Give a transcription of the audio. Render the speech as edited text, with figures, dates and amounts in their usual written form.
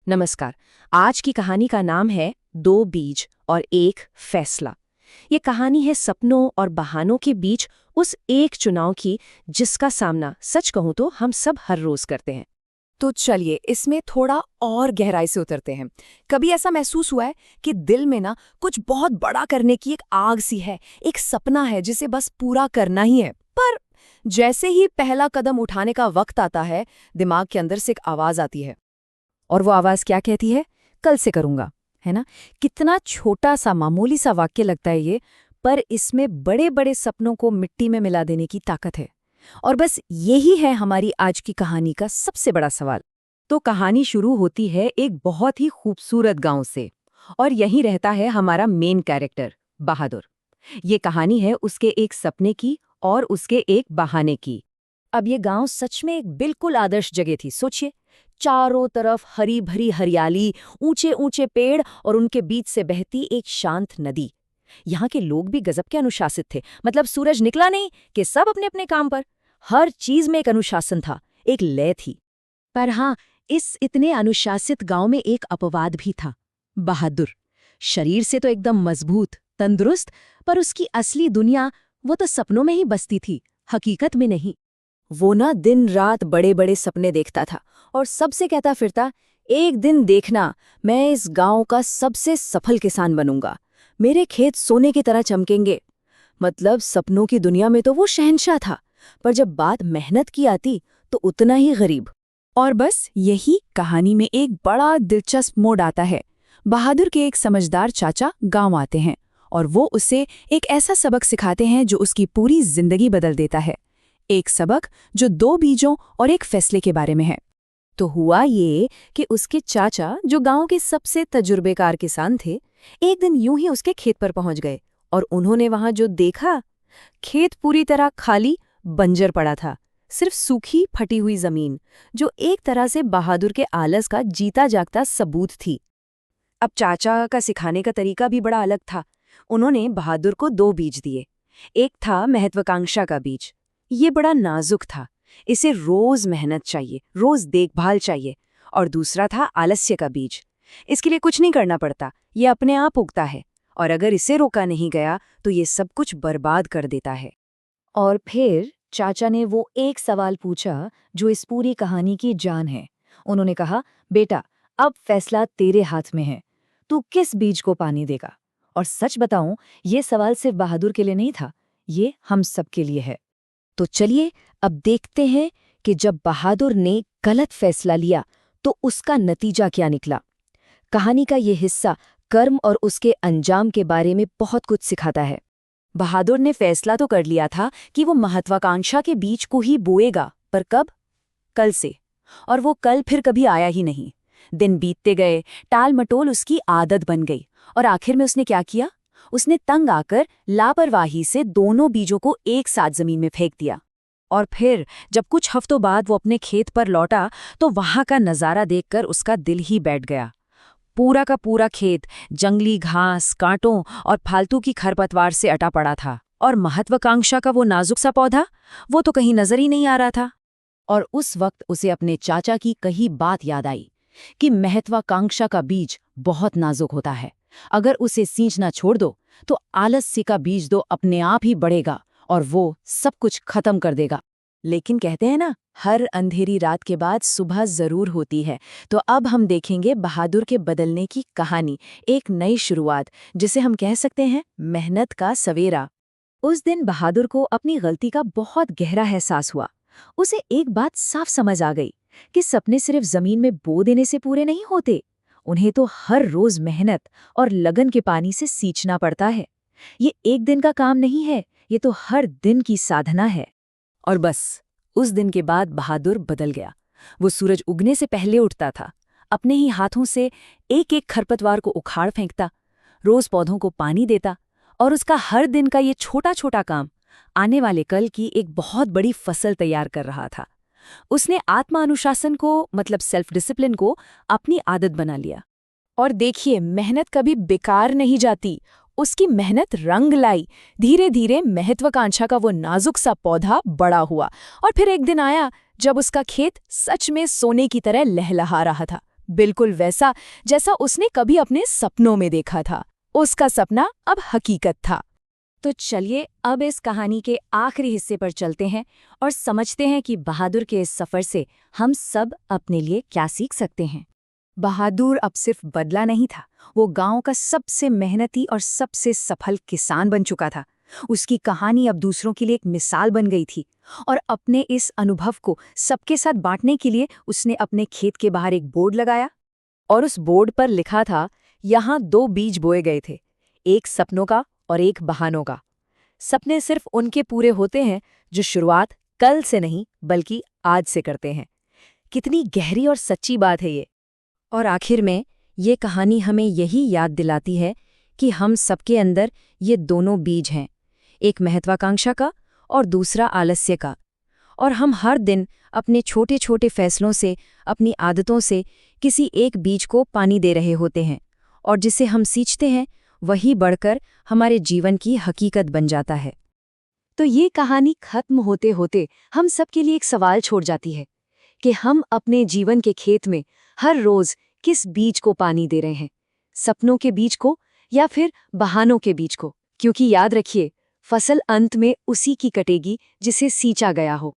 नमस्कार। आज की कहानी का नाम है दो बीज और एक फैसला। ये कहानी है सपनों और बहानों के बीच उस एक चुनाव की जिसका सामना सच कहूं तो हम सब हर रोज करते हैं। तो चलिए इसमें थोड़ा और गहराई से उतरते हैं। कभी ऐसा महसूस हुआ है कि दिल में ना कुछ बहुत बड़ा करने की एक आग सी है, एक सपना है जिसे बस पूरा करना ही है, पर जैसे ही पहला कदम उठाने का वक्त आता है, दिमाग के अंदर से एक आवाज आती है। और वो आवाज क्या कहती है? कल से करूंगा, है ना? कितना छोटा सा मामूली सा वाक्य लगता है ये, पर इसमें बड़े बड़े सपनों को मिट्टी में मिला देने की ताकत है। और बस यही है हमारी आज की कहानी का सबसे बड़ा सवाल। तो कहानी शुरू होती है एक बहुत ही खूबसूरत गांव से, और यहीं रहता है हमारा मेन कैरेक्टर बहादुर। ये कहानी है उसके एक सपने की और उसके एक बहाने की। अब ये गांव सच में एक बिल्कुल आदर्श जगह थी। सोचिए, चारों तरफ हरी भरी हरियाली, ऊंचे ऊंचे पेड़ और उनके बीच से बहती एक शांत नदी। यहाँ के लोग भी गजब के अनुशासित थे। मतलब सूरज निकला नहीं कि सब अपने अपने काम पर। हर चीज में एक अनुशासन था, एक लय थी। पर हाँ, इस इतने अनुशासित गांव में एक अपवाद भी था। बहादुर शरीर से तो एकदम मजबूत, तंदुरुस्त, पर उसकी असली दुनिया वो तो सपनों में ही बसती थी, हकीकत में नहीं। वो ना दिन रात बड़े बड़े सपने देखता था और सबसे कहता फिरता, एक दिन देखना, मैं इस गांव का सबसे सफल किसान बनूंगा, मेरे खेत सोने की तरह चमकेंगे। मतलब सपनों की दुनिया में तो वो शहंशाह था, पर जब बात मेहनत की आती तो उतना ही गरीब। और बस यही कहानी में एक बड़ा दिलचस्प मोड़ आता है। बहादुर के एक समझदार चाचा गांव आते हैं और वो उसे एक ऐसा सबक सिखाते हैं जो उसकी पूरी जिंदगी बदल देता है। एक सबक जो दो बीजों और एक फैसले के बारे में है। तो हुआ ये कि उसके चाचा, जो गांव के सबसे तजुर्बेकार किसान थे, एक दिन यूं ही उसके खेत पर पहुंच गए और उन्होंने वहां जो देखा, खेत पूरी तरह खाली, बंजर पड़ा था। सिर्फ सूखी फटी हुई जमीन, जो एक तरह से बहादुर के आलस का जीता जागता सबूत थी। अब चाचा का सिखाने का तरीका भी बड़ा अलग था। उन्होंने बहादुर को दो बीज दिए। एक था महत्वाकांक्षा का बीज। ये बड़ा नाजुक था, इसे रोज मेहनत चाहिए, रोज देखभाल चाहिए। और दूसरा था आलस्य का बीज। इसके लिए कुछ नहीं करना पड़ता, ये अपने आप उगता है, और अगर इसे रोका नहीं गया तो ये सब कुछ बर्बाद कर देता है। और फिर चाचा ने वो एक सवाल पूछा जो इस पूरी कहानी की जान है। उन्होंने कहा, बेटा, अब फैसला तेरे हाथ में है, तू किस बीज को पानी देगा? और सच बताऊं, ये सवाल सिर्फ बहादुर के लिए नहीं था, ये हम सबके लिए है। तो चलिए अब देखते हैं कि जब बहादुर ने गलत फैसला लिया तो उसका नतीजा क्या निकला। कहानी का ये हिस्सा कर्म और उसके अंजाम के बारे में बहुत कुछ सिखाता है। बहादुर ने फैसला तो कर लिया था कि वो महत्वाकांक्षा के बीज को ही बोएगा, पर कब? कल से। और वो कल फिर कभी आया ही नहीं। दिन बीतते गए, टाल मटोल उसकी आदत बन गई, और आखिर में उसने क्या किया? उसने तंग आकर लापरवाही से दोनों बीजों को एक साथ जमीन में फेंक दिया। और फिर जब कुछ हफ्तों बाद वो अपने खेत पर लौटा तो वहां का नजारा देखकर उसका दिल ही बैठ गया। पूरा का पूरा खेत जंगली घास, कांटों और फालतू की खरपतवार से अटा पड़ा था, और महत्वाकांक्षा का वो नाजुक सा पौधा, वो तो कहीं नजर ही नहीं आ रहा था। और उस वक्त उसे अपने चाचा की कही बात याद आई कि महत्वाकांक्षा का बीज बहुत नाजुक होता है। अगर उसे सींचना छोड़ दो तो आलस्य का बीज दो अपने आप ही बढ़ेगा और वो सब कुछ खत्म कर देगा। लेकिन कहते हैं ना, हर अंधेरी रात के बाद सुबह जरूर होती है। तो अब हम देखेंगे बहादुर के बदलने की कहानी, एक नई शुरुआत, जिसे हम कह सकते हैं मेहनत का सवेरा। उस दिन बहादुर को अपनी गलती का बहुत गहरा एहसास हुआ। उसे एक बात साफ समझ आ गई कि सपने सिर्फ जमीन में बो देने से पूरे नहीं होते, उन्हें तो हर रोज मेहनत और लगन के पानी से सींचना पड़ता है। ये एक दिन का काम नहीं है, ये तो हर दिन की साधना है। और बस उस दिन के बाद बहादुर बदल गया। वो सूरज उगने से पहले उठता था, अपने ही हाथों से एक एक खरपतवार को उखाड़ फेंकता, रोज पौधों को पानी देता, और उसका हर दिन का ये छोटा छोटा काम आने वाले कल की एक बहुत बड़ी फसल तैयार कर रहा था। उसने आत्मा अनुशासन को, मतलब सेल्फ डिसिप्लिन को, अपनी आदत बना लिया। और देखिए, मेहनत कभी बेकार नहीं जाती। उसकी मेहनत रंग लाई। धीरे धीरे महत्वाकांक्षा का वो नाजुक सा पौधा बड़ा हुआ, और फिर एक दिन आया जब उसका खेत सच में सोने की तरह लहलहा रहा था, बिल्कुल वैसा जैसा उसने कभी अपने सपनों में देखा था। उसका सपना अब हकीकत था। तो चलिए अब इस कहानी के आखिरी हिस्से पर चलते हैं और समझते हैं कि बहादुर के इस सफर से हम सब अपने लिए क्या सीख सकते हैं। बहादुर अब सिर्फ बदला नहीं था, वो गांव का सबसे मेहनती और सबसे सफल किसान बन चुका था। उसकी कहानी अब दूसरों के लिए एक मिसाल बन गई थी और अपने इस अनुभव को सबके साथ बांटने के लिए उसने अपने खेत के बाहर एक बोर्ड लगाया और उस बोर्ड पर लिखा था, यहाँ 2 बीज बोए गए थे, एक सपनों का और एक बहानों का। सपने सिर्फ उनके पूरे होते हैं जो शुरुआत कल से नहीं बल्कि आज से करते हैं। कितनी गहरी और सच्ची बात है ये। और आखिर में ये कहानी हमें यही याद दिलाती है कि हम सबके अंदर ये दोनों बीज हैं, एक महत्वाकांक्षा का और दूसरा आलस्य का। और हम हर दिन अपने छोटे छोटे फैसलों से, अपनी आदतों से किसी एक बीज को पानी दे रहे होते हैं, और जिसे हम सींचते हैं वही बढ़कर हमारे जीवन की हकीकत बन जाता है। तो ये कहानी खत्म होते होते हम सबके लिए एक सवाल छोड़ जाती है कि हम अपने जीवन के खेत में हर रोज किस बीज को पानी दे रहे हैं, सपनों के बीज को या फिर बहानों के बीज को। क्योंकि याद रखिए, फसल अंत में उसी की कटेगी जिसे सींचा गया हो।